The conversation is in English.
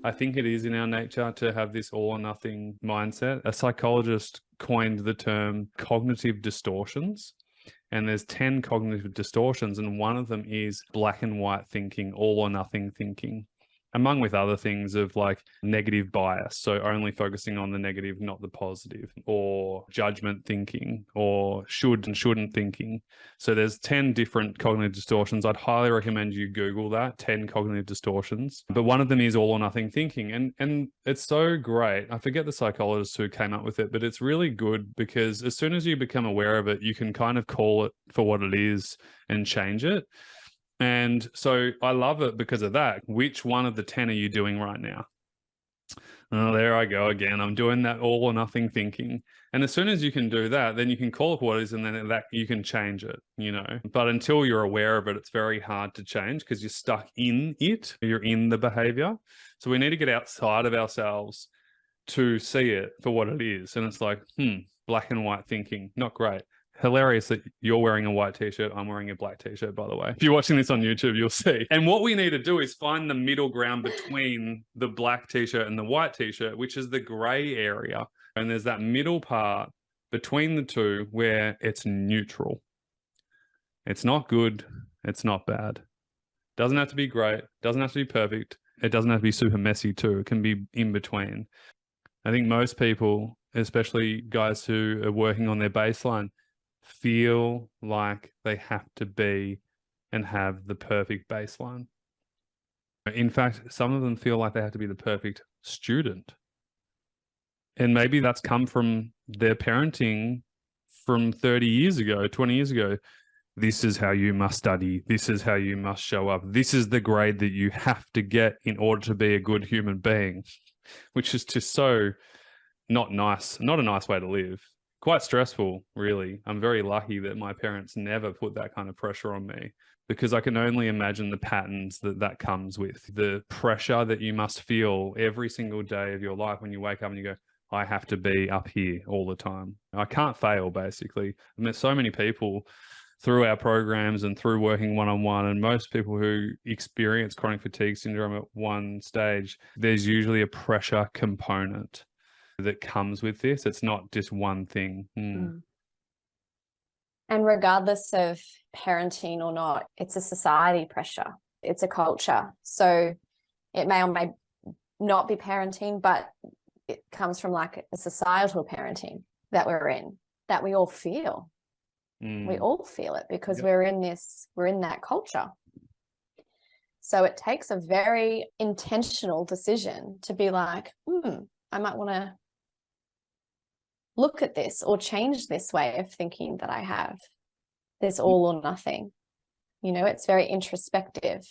I think it is in our nature to have this all or nothing mindset. A psychologist coined the term cognitive distortions. And there's 10 cognitive distortions, and one of them is black and white thinking, all or nothing thinking, among with other things of like negative bias. So only focusing on the negative, not the positive, or judgment thinking, or should and shouldn't thinking. So there's 10 different cognitive distortions. I'd highly recommend you Google that, 10 cognitive distortions. But one of them is all or nothing thinking. And it's so great. I forget the psychologist who came up with it, but it's really good because as soon as you become aware of it, you can kind of call it for what it is and change it. And so I love it because of that. Which one of the 10 are you doing right now? Oh, there I go again. I'm doing that all or nothing thinking. And as soon as you can do that, then you can call it what it is, and then that you can change it, you know. But until you're aware of it, it's very hard to change because you're stuck in it. You're in the behavior. So we need to get outside of ourselves to see it for what it is. And it's like, black and white thinking, not great. Hilarious that you're wearing a white t-shirt. I'm wearing a black t-shirt, by the way. If you're watching this on YouTube, you'll see. And what we need to do is find the middle ground between the black t-shirt and the white t-shirt, which is the gray area. And there's that middle part between the two where it's neutral. It's not good. It's not bad. Doesn't have to be great. Doesn't have to be perfect. It doesn't have to be super messy too. It can be in between. I think most people, especially guys who are working on their baseline, feel like they have to be and have the perfect baseline. In fact, some of them feel like they have to be the perfect student. And maybe that's come from their parenting from 30 years ago, 20 years ago. This is how you must study. This is how you must show up. This is the grade that you have to get in order to be a good human being, which is just so not nice, not a nice way to live. Quite stressful, really. I'm very lucky that my parents never put that kind of pressure on me because I can only imagine the patterns that comes with, the pressure that you must feel every single day of your life when you wake up and you go, I have to be up here all the time. I can't fail, basically. I met so many people through our programs and through working one-on-one, and most people who experience chronic fatigue syndrome at one stage, there's usually a pressure component that comes with this. It's not just one thing. And regardless of parenting or not, it's a society pressure. It's a culture. So it may or may not be parenting, but it comes from like a societal parenting that we're in, that we all feel. We all feel it because we're in that culture. So it takes a very intentional decision to be like, I might want to look at this or change this way of thinking that I have. This all or nothing. You know, it's very introspective.